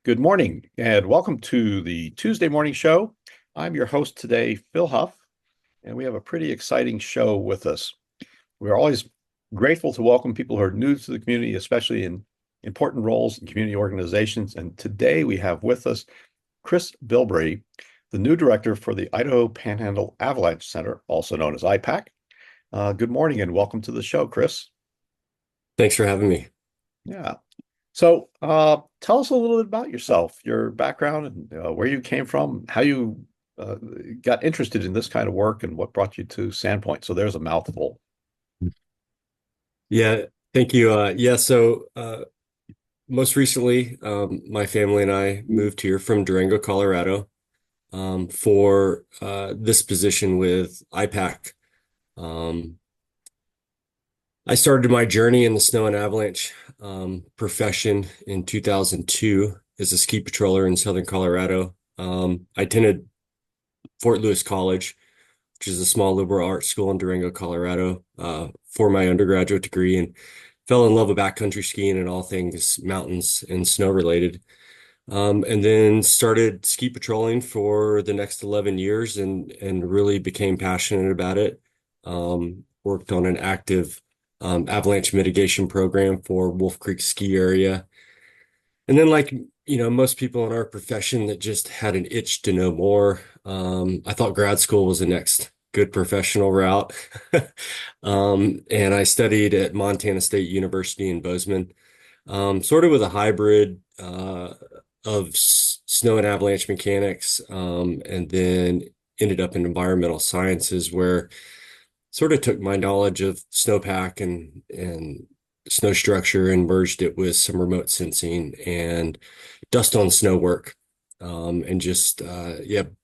Good morning and welcome to the Tuesday morning show. I'm your host today, Phil Hough, and we have a pretty exciting show with us. We're always grateful to welcome people who are new to the community, especially in important roles in community organizations. And today we have with us Chris Bilbrey, the new director for the Idaho Panhandle Avalanche Center, also known as IPAC. Good morning and welcome to the show, Chris. Thanks for having me. Yeah. So tell us a little bit about yourself, your background, and where you came from, how you uh, got interested in this kind of work, and what brought you to Sandpoint. So there's a mouthful. Yeah, thank you. So most recently, my family and I moved here from Durango, Colorado, for this position with IPAC. Um, I started my journey in the snow and avalanche profession in 2002 as a ski patroller in Southern Colorado. I attended Fort Lewis College, which is a small liberal arts school in Durango, Colorado, for my undergraduate degree, and fell in love with backcountry skiing and all things mountains and snow related. And then started ski patrolling for the next 11 years and really became passionate about it. Worked on an active avalanche mitigation program for Wolf Creek ski area. And then most people in our profession that just had an itch to know more, I thought grad school was the next good professional route. And I studied at Montana State University in Bozeman, sort of with a hybrid of snow and avalanche mechanics, and then ended up in environmental sciences where sort of took my knowledge of snowpack and snow structure and merged it with some remote sensing and dust on snow work. And just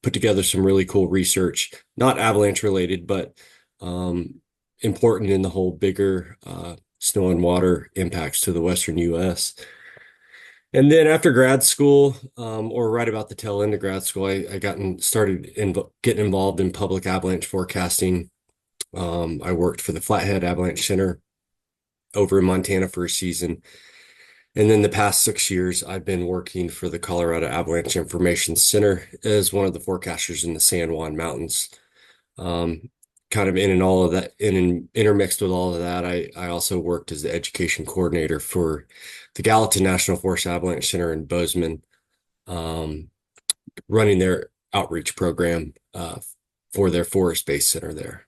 put together some really cool research, not avalanche related, but important in the whole bigger snow and water impacts to the Western US. And then after grad school, or right about the tail end of grad school, I getting involved in public avalanche forecasting. I worked for the Flathead Avalanche Center over in Montana for a season. And then the past 6 years, I've been working for the Colorado Avalanche Information Center as one of the forecasters in the San Juan Mountains. Kind of in and all of that, intermixed with all of that, I also worked as the education coordinator for the Gallatin National Forest Avalanche Center in Bozeman, running their outreach program for their forest-based center there.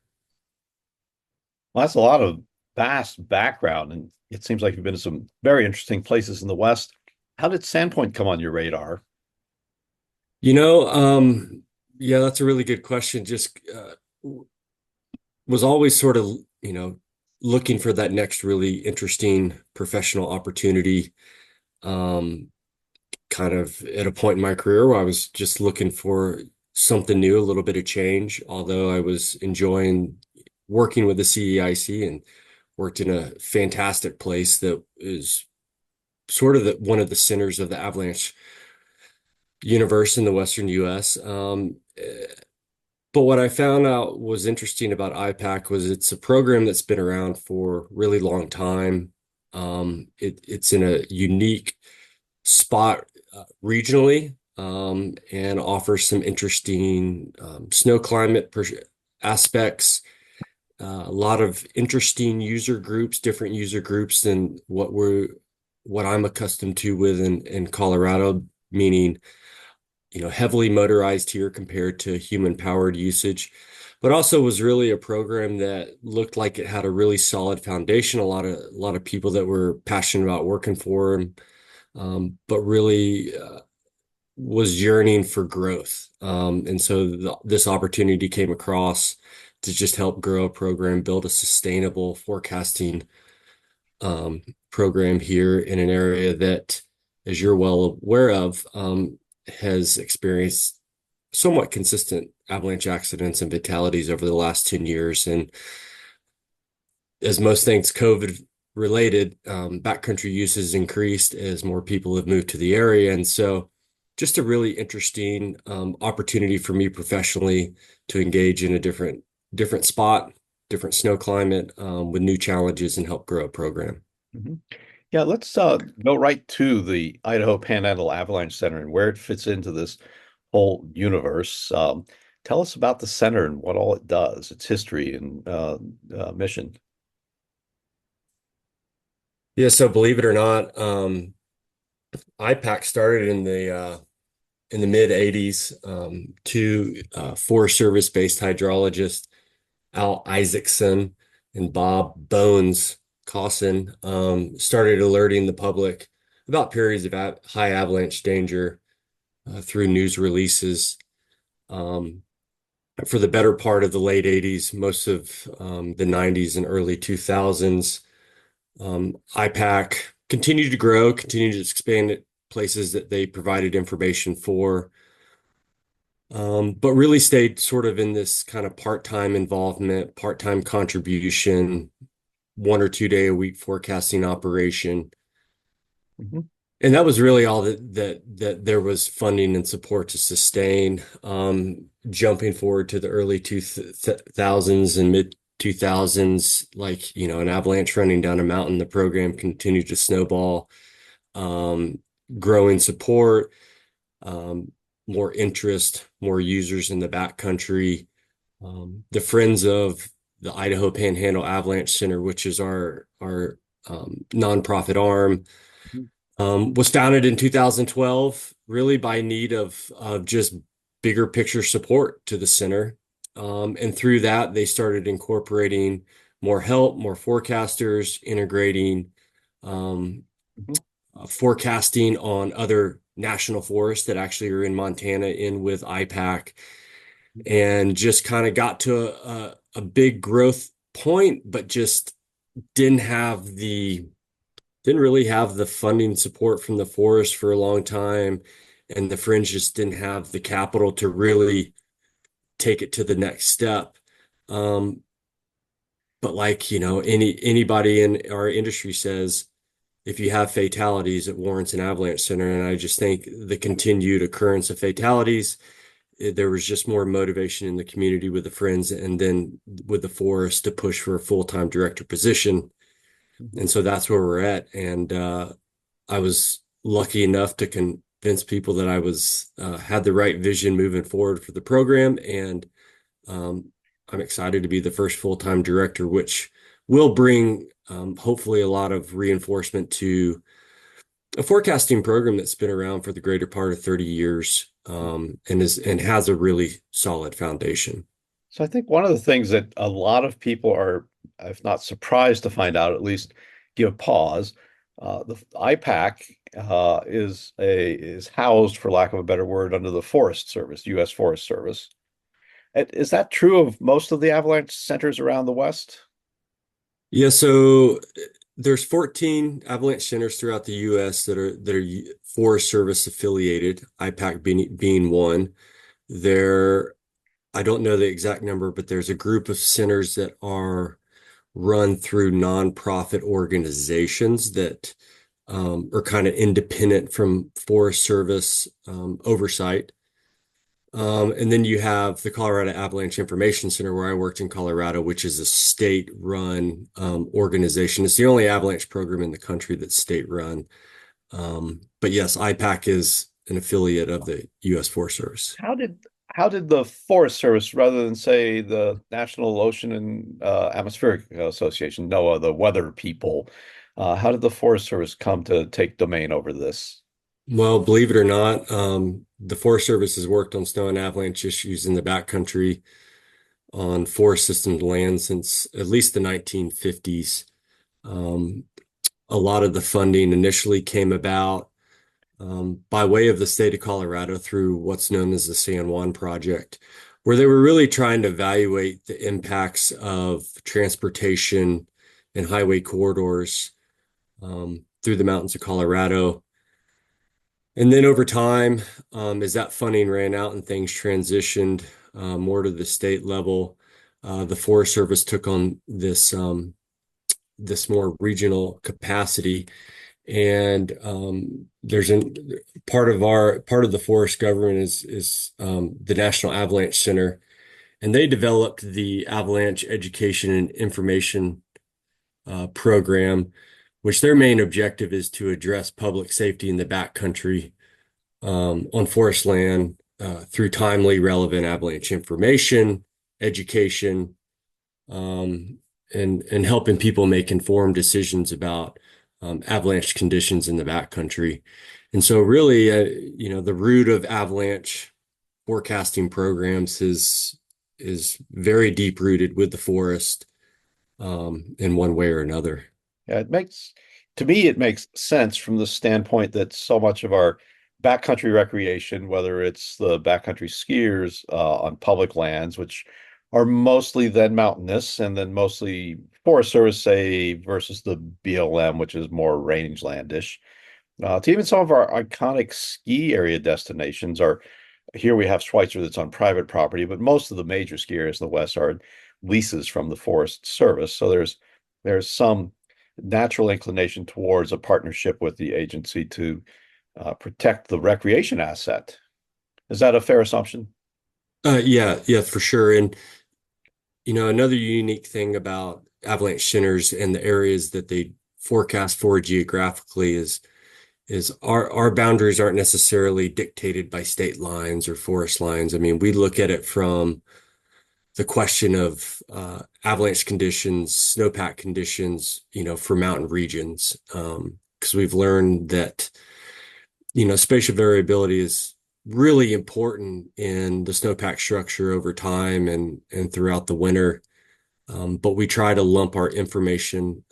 Well, that's a lot of vast background, and it seems like you've been to some very interesting places in the West. How did Sandpoint come on your radar? You know, yeah, that's a really good question. Just was always sort of, looking for that next really interesting professional opportunity. Kind of at a point in my career where I was just looking for something new, a little bit of change, although I was enjoying working with the CEIC and worked in a fantastic place that is sort of one of the centers of the avalanche universe in the Western US. But what I found out was interesting about IPAC was it's a program that's been around for a really long time. It's in a unique spot regionally, and offers some interesting snow climate aspects, a lot of interesting user groups, different user groups than what I'm accustomed to in Colorado, meaning heavily motorized here compared to human powered usage, but also was really a program that looked like it had a really solid foundation, a lot of people that were passionate about working for them, but really was yearning for growth. And so this opportunity came across to just help grow a program, build a sustainable forecasting program here in an area that, as you're well aware of, has experienced somewhat consistent avalanche accidents and fatalities over the last 10 years. And as most things COVID related, backcountry use has increased as more people have moved to the area. And so just a really interesting opportunity for me professionally to engage in a different spot, different snow climate, with new challenges and help grow a program. Mhm. Yeah, let's go right to the Idaho Panhandle Avalanche Center and where it fits into this whole universe. Tell us about the center and what all it does, its history and mission. Yeah, so believe it or not, IPAC started in the mid 80s. Two Forest Service based hydrologists, Al Isaacson and Bob Bones Cawson, started alerting the public about periods of high avalanche danger through news releases. Um, for the better part of the late 80s, most of the 90s and early 2000s, IPAC continued to grow, continued to expand at places that they provided information for, but really stayed sort of in this kind of part-time involvement, part-time contribution, 1 or 2 day a week forecasting operation. Mhm. And that was really all that there was funding and support to sustain. Jumping forward to the early 2000s and mid 2000s, like, an avalanche running down a mountain, the program continued to snowball, um, growing support, um, more interest, more users in the backcountry. The Friends of the Idaho Panhandle Avalanche Center, which is our nonprofit arm, Mhm. was founded in 2012, really by need of just bigger picture support to the center. And through that, they started incorporating more help, more forecasters, integrating um, Mhm. forecasting on other national forests that actually are in Montana in with IPAC, and just kind of got to a big growth point, but just didn't have the didn't really have the funding support from the forest for a long time, and the Fringe just didn't have the capital to really take it to the next step. Um, but like, anybody in our industry says, if you have fatalities, it warrants an avalanche center. And I just think the continued occurrence of fatalities, there was just more motivation in the community with the Friends and then with the forest to push for a full-time director position. Mhm. And so that's where we're at. And I was lucky enough to convince people that I was had the right vision moving forward for the program, and um, I'm excited to be the first full-time director, which will bring hopefully a lot of reinforcement to a forecasting program that's been around for the greater part of 30 years, and has a really solid foundation. So I think one of the things that a lot of people are, if not surprised to find out, at least give pause. The IPAC is housed, for lack of a better word, under the Forest Service, U.S. Forest Service. Is that true of most of the avalanche centers around the West? Yeah, so there's 14 avalanche centers throughout the U.S. that are Forest Service affiliated, IPAC being one. There, I don't know the exact number, but there's a group of centers that are run through nonprofit organizations that are kind of independent from Forest Service oversight. And then you have the Colorado Avalanche Information Center, where I worked in Colorado, which is a state-run organization. It's the only avalanche program in the country that's state-run. But yes, IPAC is an affiliate of the U.S. Forest Service. How did how did the Forest Service, rather than say the National Ocean and Atmospheric Association, NOAA, the weather people, how did the Forest Service come to take domain over this? Well, believe it or not, the Forest Service has worked on snow and avalanche issues in the backcountry on forest system land since at least the 1950s. Um, a lot of the funding initially came about by way of the state of Colorado through what's known as the San Juan Project, where they were really trying to evaluate the impacts of transportation and highway corridors through the mountains of Colorado. And then over time, as that funding ran out and things transitioned more to the state level, the Forest Service took on this more regional capacity. And there's a part of the forest government is the National Avalanche Center, and they developed the Avalanche Education and Information program, which their main objective is to address public safety in the backcountry on forest land through timely, relevant avalanche information, education, and helping people make informed decisions about avalanche conditions in the backcountry. And so really, the root of avalanche forecasting programs is very deep rooted with the forest in one way or another. Yeah, to me, it makes sense from the standpoint that so much of our backcountry recreation, whether it's the backcountry skiers on public lands, which are mostly then mountainous and then mostly Forest Service, say, versus the BLM, which is more rangelandish, to even some of our iconic ski area destinations are here we have Schweitzer that's on private property, but most of the major ski areas in the West are leases from the Forest Service. So there's some natural inclination towards a partnership with the agency to protect the recreation asset. Is that a fair assumption? Yeah, for sure. And another unique thing about avalanche centers and the areas that they forecast for geographically is our boundaries aren't necessarily dictated by state lines or forest lines. I mean, we look at it from the question of avalanche conditions, snowpack conditions, for mountain regions, because we've learned that, spatial variability is really important in the snowpack structure over time and throughout the winter. But we try to lump our information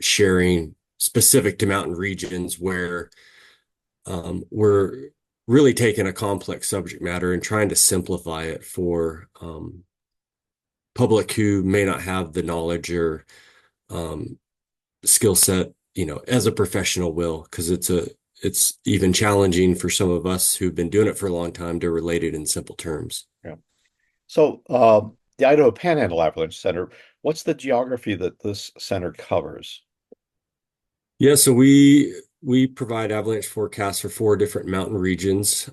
sharing specific to mountain regions where we're really taking a complex subject matter and trying to simplify it for public who may not have the knowledge or skill set, as a professional will, because it's even challenging for some of us who've been doing it for a long time to relate it in simple terms. Yeah. So the Idaho Panhandle Avalanche Center, what's the geography that this center covers? Yeah, so we provide avalanche forecasts for 4 different mountain regions.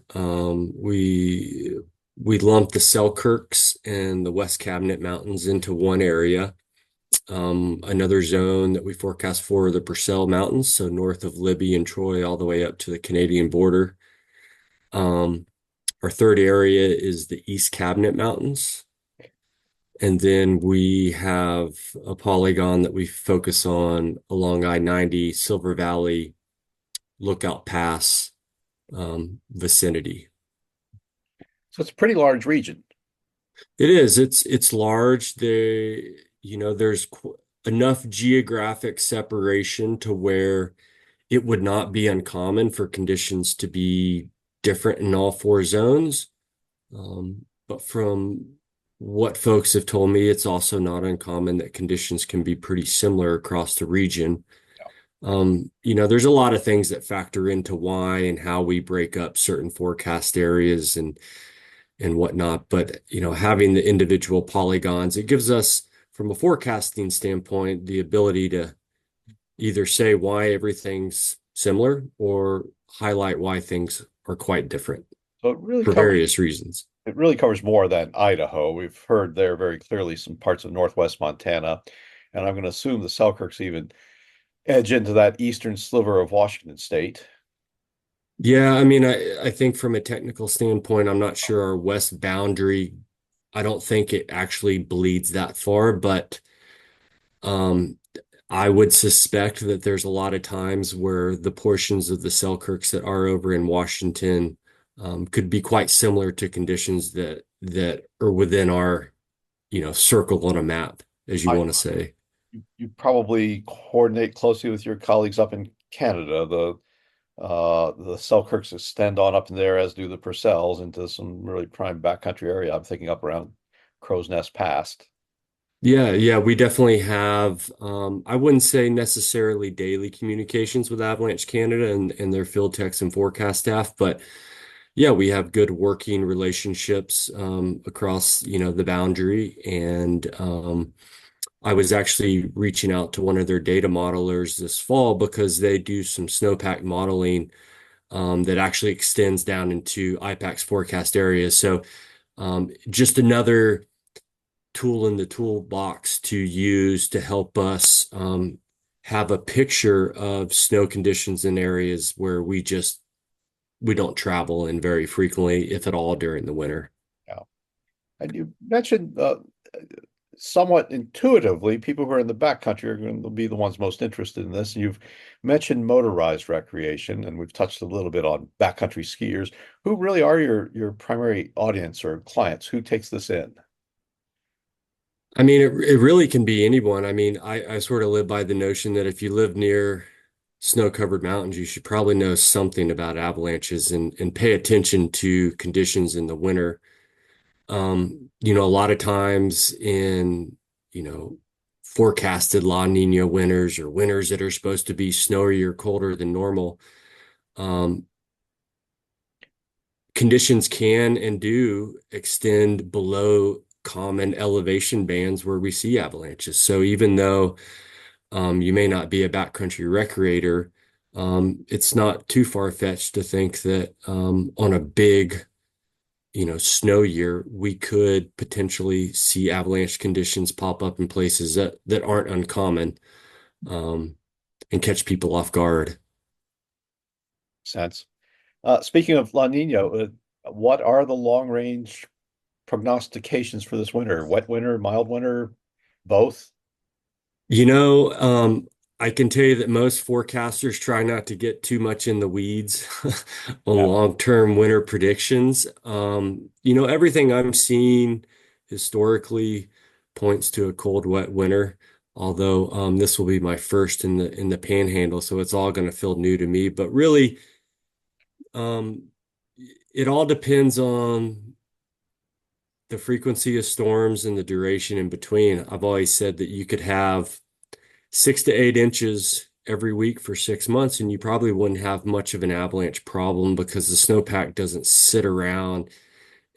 We lump the Selkirks and the West Cabinet Mountains into one area. Another zone that we forecast for are the Purcell Mountains, so north of Libby and Troy, all the way up to the Canadian border. Our third area is the East Cabinet Mountains. And then we have a polygon that we focus on along I-90, Silver Valley, Lookout Pass vicinity. So it's a pretty large region. It is. It's large. There's enough geographic separation to where it would not be uncommon for conditions to be different in all 4 zones. But from what folks have told me, it's also not uncommon that conditions can be pretty similar across the region. There's a lot of things that factor into why and how we break up certain forecast areas and whatnot. But, having the individual polygons, it gives us, from a forecasting standpoint, the ability to either say why everything's similar or highlight why things are quite different So it really for covers various reasons. it really covers more than Idaho. We've heard there very clearly some parts of northwest Montana, and I'm going to assume the Selkirks even edge into that eastern sliver of Washington state. Yeah, I mean, I think from a technical standpoint, I'm not sure our west boundary, I don't think it actually bleeds that far, but um, I would suspect that there's a lot of times where the portions of the Selkirks that are over in Washington could be quite similar to conditions that are within our, circle on a map, as you I, want to say. you probably coordinate closely with your colleagues up in Canada. The Selkirks extend on up in there, as do the Purcells, into some really prime backcountry area. I'm thinking up around Crow's Nest Pass. Yeah, we definitely have, I wouldn't say necessarily daily communications with Avalanche Canada and their field techs and forecast staff, but yeah, we have good working relationships across, the boundary. And I was actually reaching out to one of their data modelers this fall because they do some snowpack modeling that actually extends down into IPAC's forecast areas. So just another tool in the toolbox to use to help us have a picture of snow conditions in areas where we don't travel in very frequently, if at all, during the winter. Yeah. And you mentioned somewhat intuitively, people who are in the backcountry are going to be the ones most interested in this. And you've mentioned motorized recreation, and we've touched a little bit on backcountry skiers. Who really are your primary audience or clients? Who takes this in? I mean, it really can be anyone. I mean, I sort of live by the notion that if you live near snow-covered mountains, you should probably know something about avalanches and pay attention to conditions in the winter. A lot of times in, you know, forecasted La Nina winters or winters that are supposed to be snowy or colder than normal, um, conditions can and do extend below common elevation bands where we see avalanches. So even though you may not be a backcountry recreator, it's not too far-fetched to think that on a big, snow year, we could potentially see avalanche conditions pop up in places that aren't uncommon, um, and catch people off guard. Sense. Speaking of La Nina, what are the long range prognostications for this winter? Wet winter, mild winter, both? You know, I can tell you that most forecasters try not to get too much in the weeds on Yeah. long-term winter predictions. Everything I'm seeing historically points to a cold, wet winter. Although this will be my first in the Panhandle, so it's all going to feel new to me. But really, um, it all depends on the frequency of storms and the duration in between. I've always said that you could have 6 to 8 inches every week for 6 months, and you probably wouldn't have much of an avalanche problem because the snowpack doesn't sit around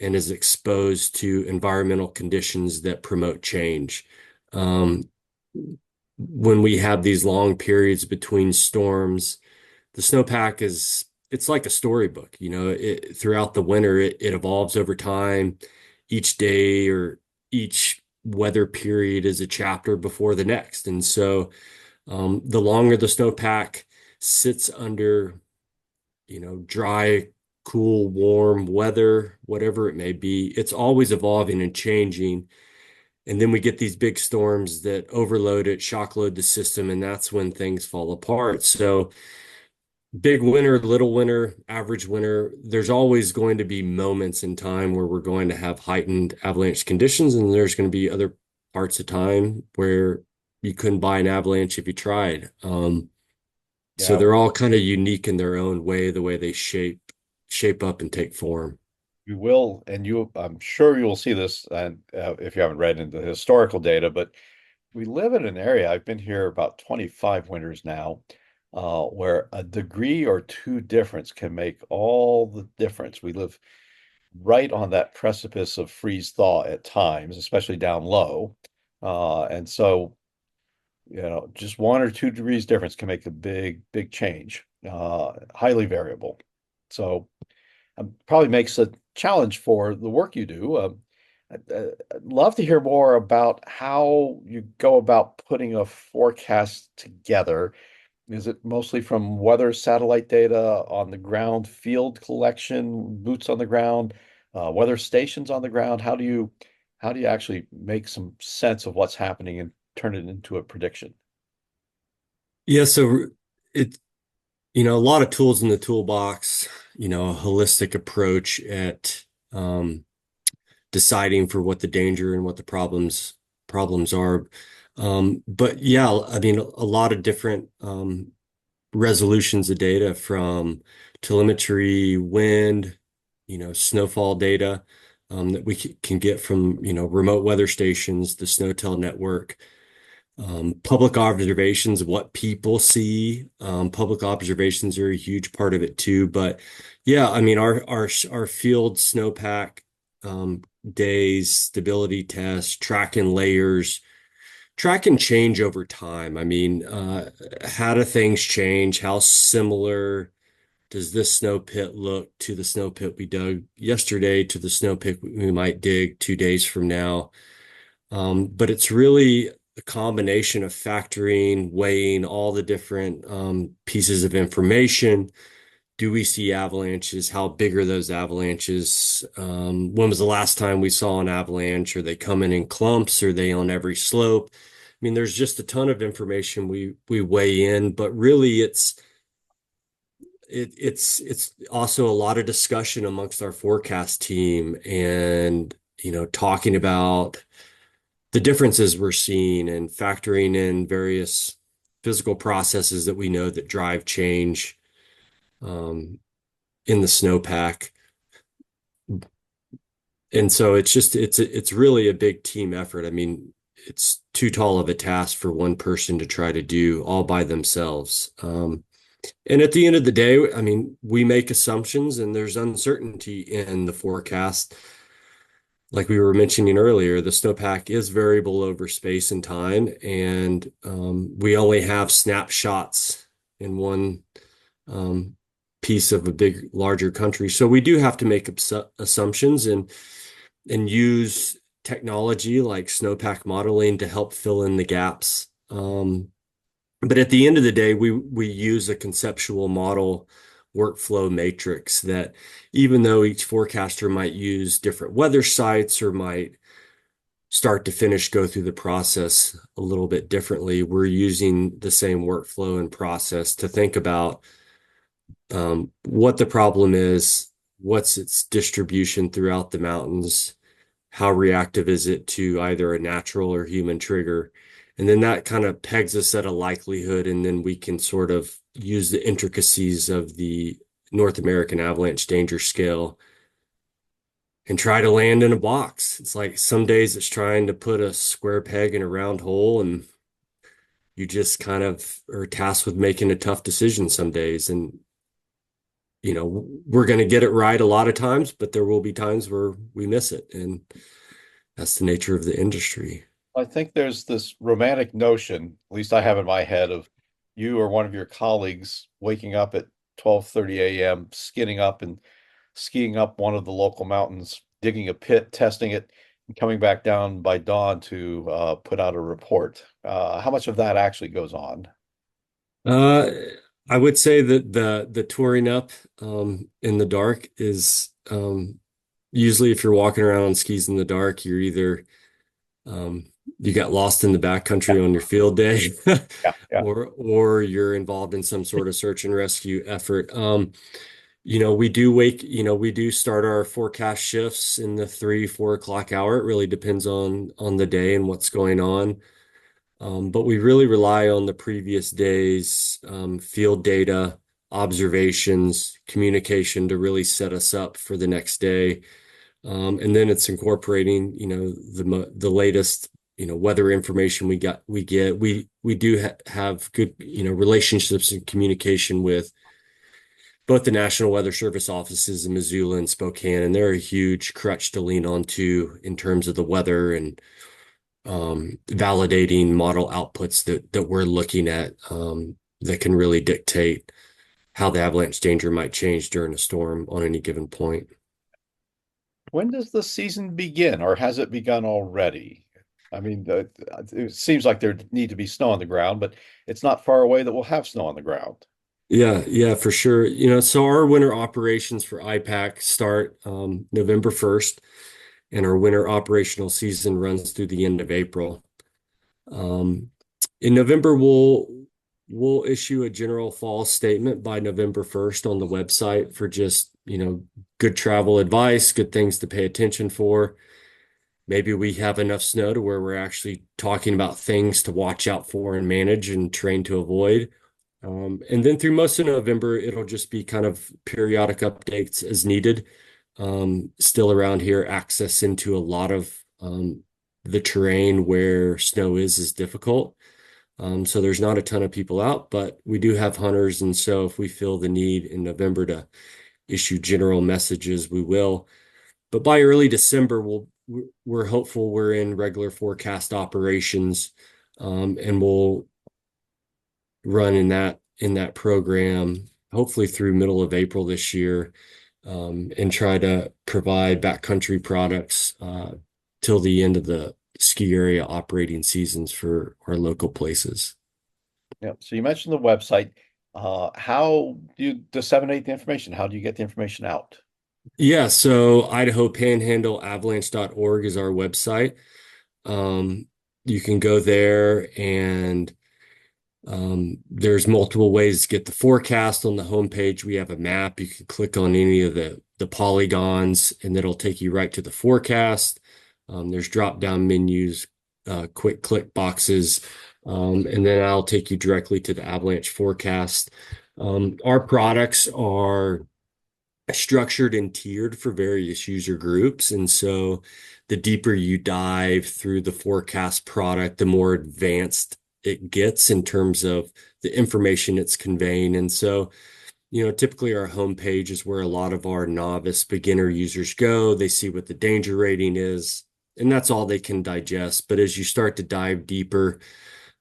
and is exposed to environmental conditions that promote change. Um, when we have these long periods between storms, the snowpack it's like a storybook, throughout the winter, it evolves over time. Each day or each weather period is a chapter before the next. And so the longer the snowpack sits under, dry, cool, warm weather, whatever it may be, it's always evolving and changing. And then we get these big storms that overload it, shock load the system, and that's when things fall apart. So big winter, little winter, average winter, there's always going to be moments in time where we're going to have heightened avalanche conditions, and there's going to be other parts of time where you couldn't buy an avalanche if you tried. So Yeah, they're all kind of unique in their own way, the way they shape up and take form. you will, and I'm sure you will see this, and if you haven't read into the historical data, but we live in an area, I've been here about 25 winters now, where a degree or two difference can make all the difference. We live right on that precipice of freeze thaw at times, especially down low. And so, just 1 or 2 degrees difference can make a big change, highly variable. So probably makes a challenge for the work you do. I'd love to hear more about how you go about putting a forecast together. Is it mostly from weather satellite data on the ground, field collection, boots on the ground, weather stations on the ground? How do you actually make some sense of what's happening and turn it into a prediction? Yeah, so it, a lot of tools in the toolbox, a holistic approach at deciding for what the danger and what the problems are. But yeah, I mean, a lot of different resolutions of data from telemetry, wind, snowfall data that we can get from, remote weather stations, the SNOTEL network, public observations of what people see. Public observations are a huge part of it too. But yeah, I mean, our field snowpack days, stability tests, tracking layers, tracking change over time. I mean, how do things change? How similar does this snow pit look to the snow pit we dug yesterday to the snow pit we might dig 2 days from now? But it's really the combination of factoring, weighing all the different pieces of information. Do we see avalanches? How big are those avalanches? When was the last time we saw an avalanche? Are they coming in clumps? Are they on every slope? I mean, there's just a ton of information we weigh in, but really it's also a lot of discussion amongst our forecast team and talking about the differences we're seeing and factoring in various physical processes that we know that drive change in the snowpack. And so it's really a big team effort. I mean, it's too tall of a task for one person to try to do all by themselves. And at the end of the day, I mean, we make assumptions and there's uncertainty in the forecast. Like we were mentioning earlier, the snowpack is variable over space and time, and we only have snapshots in one piece of a larger country. So we do have to make assumptions and use technology like snowpack modeling to help fill in the gaps. But at the end of the day, we use a conceptual model workflow matrix that even though each forecaster might use different weather sites or might start to finish go through the process a little bit differently, we're using the same workflow and process to think about what the problem is, what's its distribution throughout the mountains, how reactive is it to either a natural or human trigger. And then that kind of pegs us at a likelihood, and then we can sort of use the intricacies of the North American avalanche danger scale and try to land in a box. It's like some days it's trying to put a square peg in a round hole, and you just kind of are tasked with making a tough decision some days. And, we're going to get it right a lot of times, but there will be times where we miss it. And that's the nature of the industry. I think there's this romantic notion, at least I have in my head, of you or one of your colleagues waking up at 12:30 a.m., skinning up and skiing up one of the local mountains, digging a pit, testing it, and coming back down by dawn to put out a report. How much of that actually goes on? Uh, I would say that the touring up in the dark is usually if you're walking around on skis in the dark, you're either you got lost in the backcountry on your field day, Yeah, yeah. or you're involved in some sort of search and rescue effort. We do start our forecast shifts in the 3-4 o'clock hour. It really depends on the day and what's going on. But we really rely on the previous day's field data, observations, communication to really set us up for the next day. And then it's incorporating, the latest, weather information we get. We do have good, relationships and communication with both the National Weather Service offices in Missoula and Spokane, and they're a huge crutch to lean onto in terms of the weather and validating model outputs that we're looking at that can really dictate how the avalanche danger might change during a storm on any given point. When does the season begin, or has it begun already? I mean, it seems like there need to be snow on the ground, but it's not far away that we'll have snow on the ground. Yeah, for sure. So our winter operations for IPAC start November 1st, and our winter operational season runs through the end of April. In November, we'll issue a general fall statement by November 1st on the website for just, good travel advice, good things to pay attention for. Maybe we have enough snow to where we're actually talking about things to watch out for and manage and train to avoid. And then through most of November, it'll just be kind of periodic updates as needed. Still around here, access into a lot of the terrain where snow is difficult. So there's not a ton of people out, but we do have hunters. And so if we feel the need in November to issue general messages, we will. But by early December, we're hopeful we're in regular forecast operations, and we'll run in that program hopefully through middle of April this year, and try to provide backcountry products till the end of the ski area operating seasons for our local places. Yeah. So you mentioned the website. How do you disseminate the information? How do you get the information out? Yeah, so Idaho Panhandle Avalanche.org is our website. Um, you can go there and there's multiple ways to get the forecast on the homepage. We have a map. You can click on any of the polygons and it'll take you right to the forecast. There's drop-down menus, quick click boxes, and then I'll take you directly to the avalanche forecast. Our products are structured and tiered for various user groups. And so the deeper you dive through the forecast product, the more advanced it gets in terms of the information it's conveying. And so, typically our homepage is where a lot of our novice beginner users go. They see what the danger rating is, and that's all they can digest. But as you start to dive deeper,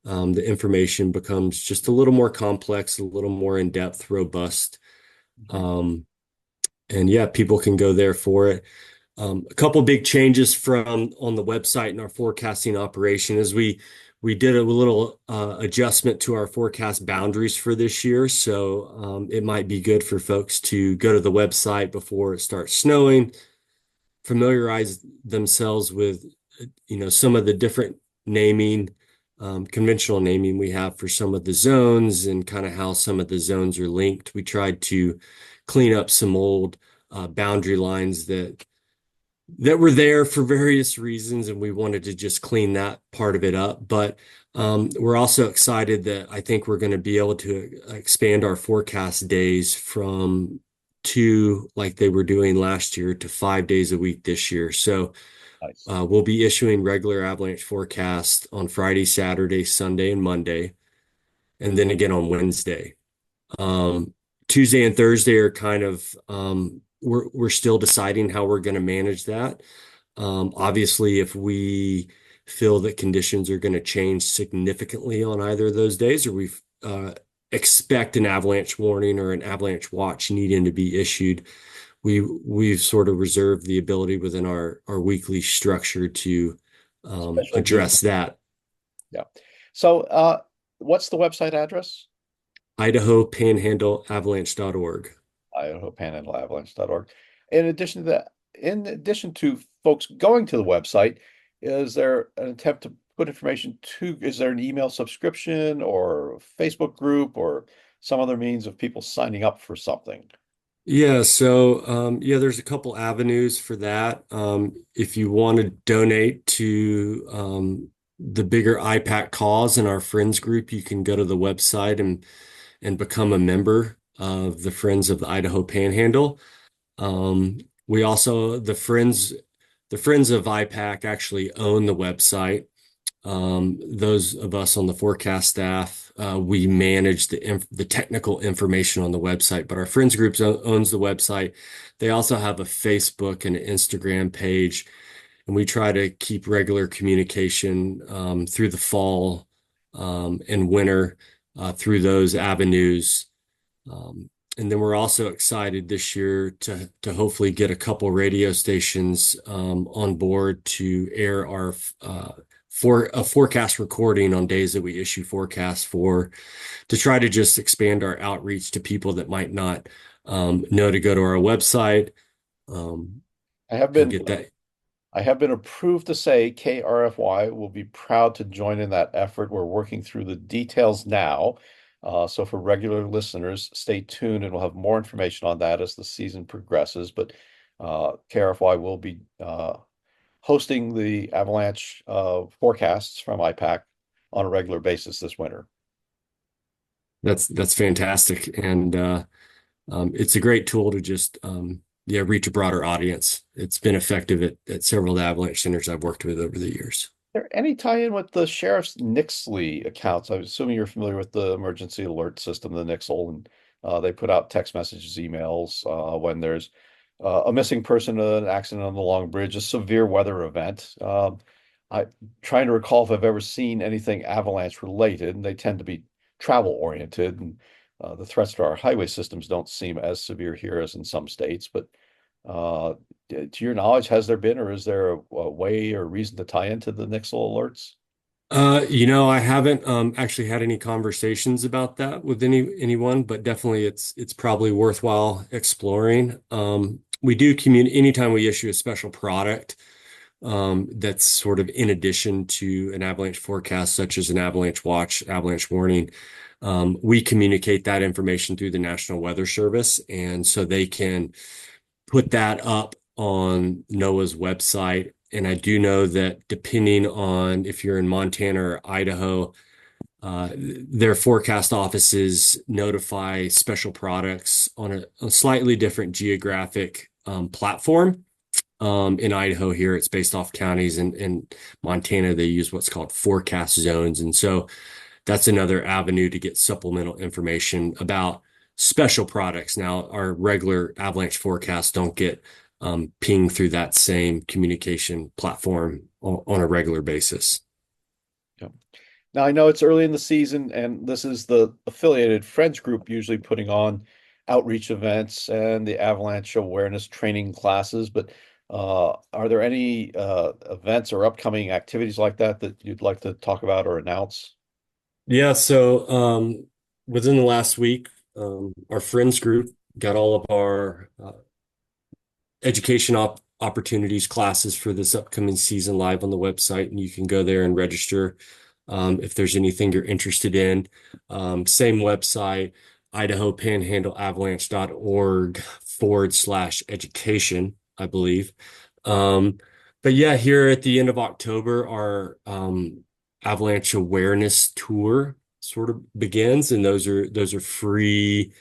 the information becomes just a little more complex, a little more in-depth, robust. And yeah, people can go there for it. A couple big changes from on the website and our forecasting operation is we did a little adjustment to our forecast boundaries for this year. So it might be good for folks to go to the website before it starts snowing, familiarize themselves with some of the different naming, conventional naming we have for some of the zones and kind of how some of the zones are linked. We tried to clean up some old boundary lines that were there for various reasons, and we wanted to just clean that part of it up. But we're also excited that I think we're going to be able to expand our forecast days from 2, like they were doing last year, to 5 days a week this year. So Nice. we'll be issuing regular avalanche forecasts on Friday, Saturday, Sunday, and Monday, and then again on Wednesday. Tuesday and Thursday are kind of we're still deciding how we're going to manage that. Obviously, if we feel that conditions are going to change significantly on either of those days, or we expect an avalanche warning or an avalanche watch needing to be issued, we've sort of reserved the ability within our weekly structure to address that. Yeah. So what's the website address? Idaho Panhandle Avalanche.org. IdahoPanhandleAvalanche.org. In addition to folks going to the website, is there an attempt to put information is there an email subscription or a Facebook group or some other means of people signing up for something? Yeah, so there's a couple avenues for that. If you want to donate to the bigger IPAC cause in our friends group, you can go to the website and become a member of the Friends of the Idaho Panhandle. We also the Friends of IPAC actually own the website. Those of us on the forecast staff, we manage the technical information on the website, but our friends group owns the website. They also have a Facebook and an Instagram page, and we try to keep regular communication through the fall and winter through those avenues. And then we're also excited this year to hopefully get a couple radio stations on board to air our for a forecast recording on days that we issue forecasts for, to try to just expand our outreach to people that might not know to go to our website I have and been get that. I have been approved to say KRFY will be proud to join in that effort. We're working through the details now. So for regular listeners, stay tuned and we'll have more information on that as the season progresses. But KRFY will be hosting the avalanche forecasts from IPAC on a regular basis this winter. That's fantastic, and it's a great tool to just reach a broader audience. It's been effective at several avalanche centers I've worked with over the years. There any tie-in with the sheriff's Nixley accounts? I'm assuming you're familiar with the emergency alert system, the Nixle, and they put out text messages, emails when there's a missing person, an accident on the Long Bridge, a severe weather event. I'm trying to recall if I've ever seen anything avalanche related, and they tend to be travel oriented, and the threats to our highway systems don't seem as severe here as in some states. But Uh, to your knowledge, has there been, or is there a way or reason to tie into the Nixle alerts? I haven't actually had any conversations about that with anyone, but definitely it's probably worthwhile exploring. We do communicate anytime we issue a special product that's sort of in addition to an avalanche forecast, such as an avalanche watch, avalanche warning. We communicate that information through the National Weather Service, and so they can put that up on NOAA's website. And I do know that depending on if you're in Montana or Idaho, their forecast offices notify special products on a slightly different geographic platform. In Idaho here, it's based off counties, and in Montana, they use what's called forecast zones. And so that's another avenue to get supplemental information about special products. Now, our regular avalanche forecasts don't get pinged through that same communication platform on a regular basis. Yeah. Now, I know it's early in the season, and this is the affiliated Friends group usually putting on outreach events and the avalanche awareness training classes. But are there any events or upcoming activities like that that you'd like to talk about or announce? Yeah, so within the last week, our friends group got all of our education opportunities classes for this upcoming season live on the website, and you can go there and register if there's anything you're interested in. Same website, Idaho Panhandle Avalanche.org/education, I believe. But yeah, here at the end of October, our avalanche awareness tour sort of begins, and those are free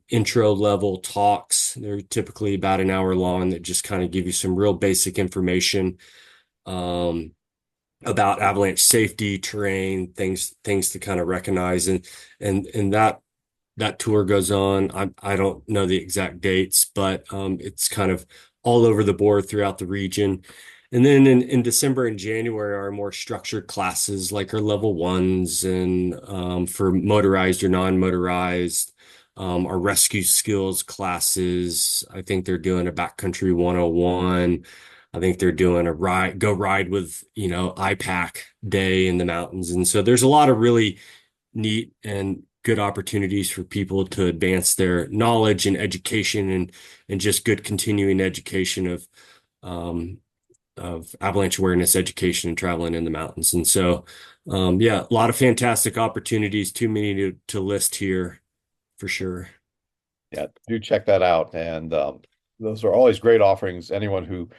intro level talks. They're typically about an hour long that just kind of give you some real basic information um, about avalanche safety, terrain, things to kind of recognize, and that tour goes on. I don't know the exact dates, but it's kind of all over the board throughout the region. And then in December and January are more structured classes like our level ones and for motorized or non-motorized, our rescue skills classes. I think they're doing a backcountry 101. I think they're doing a go ride with, IPAC day in the mountains. And so there's a lot of really neat and good opportunities for people to advance their knowledge and education and just good continuing education of avalanche awareness education and traveling in the mountains. And so, yeah, a lot of fantastic opportunities, too many to list here for sure. Yeah, do check that out. And those are always great offerings. Anyone who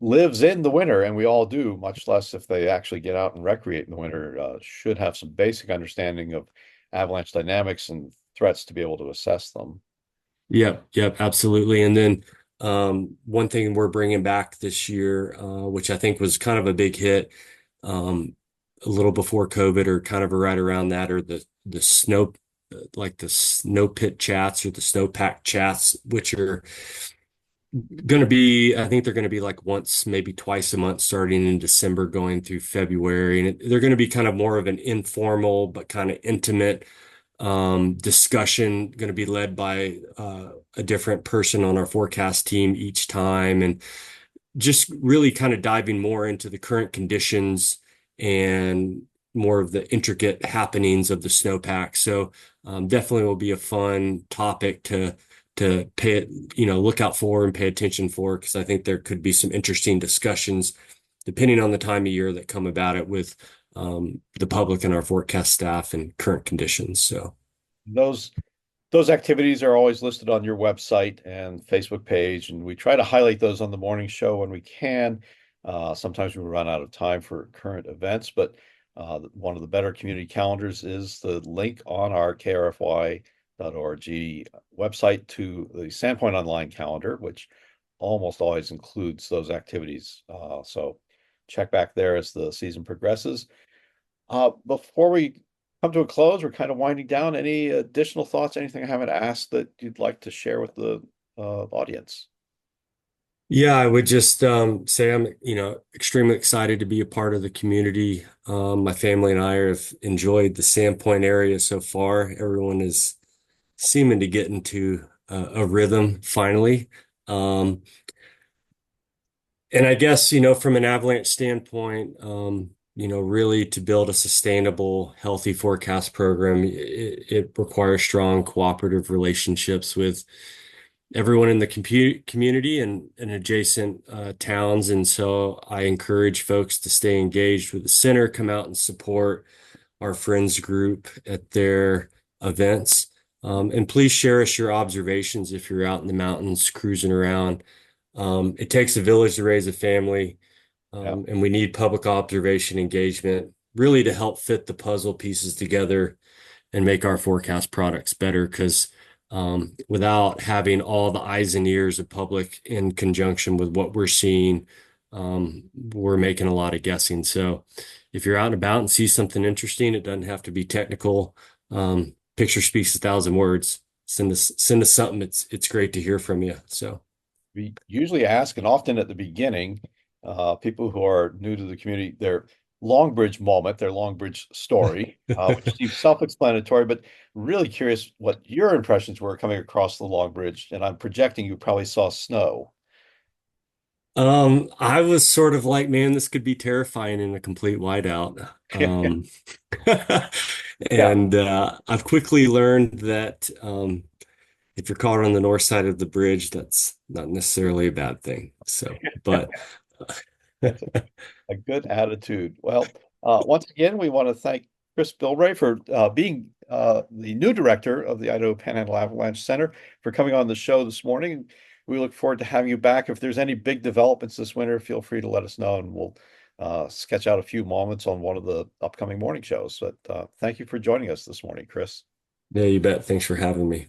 lives in the winter, and we all do, much less if they actually get out and recreate in the winter, should have some basic understanding of avalanche dynamics and threats to be able to assess them. Yep, absolutely. And then one thing we're bringing back this year, which I think was kind of a big hit, a little before COVID or kind of right around that, or the snow, like the snow pit chats or the snowpack chats, which are going to be, I think they're going to be like once, maybe twice a month, starting in December, going through February, and they're going to be kind of more of an informal but kind of intimate discussion, going to be led by a different person on our forecast team each time, and just really kind of diving more into the current conditions and more of the intricate happenings of the snowpack. So definitely will be a fun topic to look out for and pay attention for, because I think there could be some interesting discussions depending on the time of year that come about it with the public and our forecast staff and current conditions. So Those those activities are always listed on your website and Facebook page, and we try to highlight those on the morning show when we can. Sometimes we run out of time for current events, but one of the better community calendars is the link on our KRFY.org website to the Sandpoint Online calendar, which almost always includes those activities. So check back there as the season progresses. Before we come to a close, we're kind of winding down. Any additional thoughts, anything I haven't asked that you'd like to share with the audience? yeah, I would just say I'm, extremely excited to be a part of the community. My family and I have enjoyed the Sandpoint area so far. Everyone is seeming to get into a rhythm finally. Um, and I guess, from an avalanche standpoint, really to build a sustainable, healthy forecast program, it requires strong cooperative relationships with everyone in the community and adjacent towns. And so I encourage folks to stay engaged with the center, come out and support our friends group at their events. And please share us your observations if you're out in the mountains cruising around. It takes a village to raise a family, Yeah. and we need public observation engagement really to help fit the puzzle pieces together and make our forecast products better. Because without having all the eyes and ears of public in conjunction with what we're seeing, we're making a lot of guessing. So if you're out and about and see something interesting, it doesn't have to be technical. Picture speaks 1,000 words. Send us something. It's great to hear from you. So We usually ask, and often at the beginning, people who are new to the community, their Longbridge moment, their Longbridge story, which seems self-explanatory, but really curious what your impressions were coming across the Long Bridge. And I'm projecting you probably saw snow. I was sort of like, man, this could be terrifying in a complete whiteout. Yeah. And I've quickly learned that if you're caught on the north side of the bridge, that's not necessarily a bad thing. So, but That's a good attitude. Well, once again, we want to thank Chris Bilbrey for being the new director of the Idaho Panhandle Avalanche Center, for coming on the show this morning. We look forward to having you back. If there's any big developments this winter, feel free to let us know, and we'll sketch out a few moments on one of the upcoming morning shows. But thank you for joining us this morning, Chris. yeah, you bet. Thanks for having me.